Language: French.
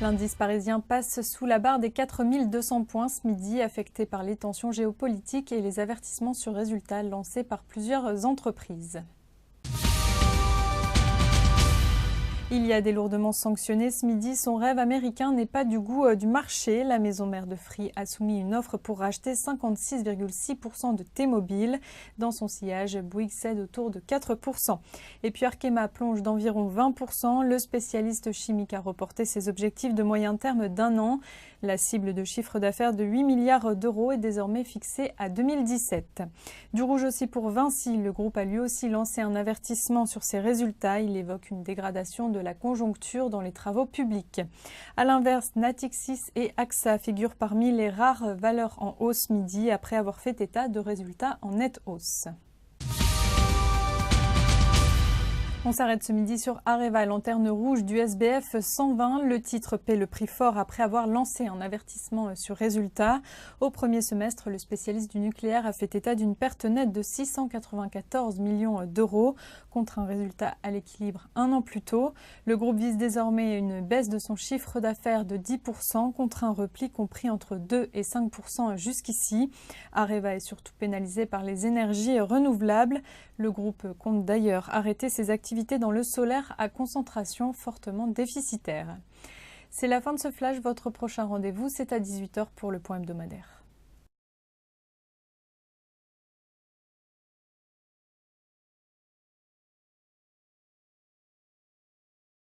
L'indice parisien passe sous la barre des 4200 points ce midi, affecté par les tensions géopolitiques et les avertissements sur résultats lancés par plusieurs entreprises. Il y a des lourdement sanctionnés ce midi. Son rêve américain n'est pas du goût du marché. La maison mère de Free a soumis une offre pour racheter 56,6% de T-Mobile. Dans son sillage, Bouygues cède autour de 4%. Et puis Arkema plonge d'environ 20%. Le spécialiste chimique a reporté ses objectifs de moyen terme d'1 an. La cible de chiffre d'affaires de 8 milliards d'euros est désormais fixée à 2017. Du rouge aussi pour Vinci. Le groupe a lui aussi lancé un avertissement sur ses résultats. Il évoque une dégradation de la conjoncture dans les travaux publics. A l'inverse, Natixis et AXA figurent parmi les rares valeurs en hausse midi après avoir fait état de résultats en nette hausse. On s'arrête ce midi sur Areva, lanterne rouge du SBF 120. Le titre paie le prix fort après avoir lancé un avertissement sur résultat. Au premier semestre, le spécialiste du nucléaire a fait état d'une perte nette de 694 millions d'euros contre un résultat à l'équilibre un an plus tôt. Le groupe vise désormais une baisse de son chiffre d'affaires de 10% contre un repli compris entre 2 et 5% jusqu'ici. Areva est surtout pénalisé par les énergies renouvelables. Le groupe compte d'ailleurs arrêter ses activités dans le solaire à concentration fortement déficitaire. C'est la fin de ce flash. Votre prochain rendez-vous, c'est à 18h pour le point hebdomadaire.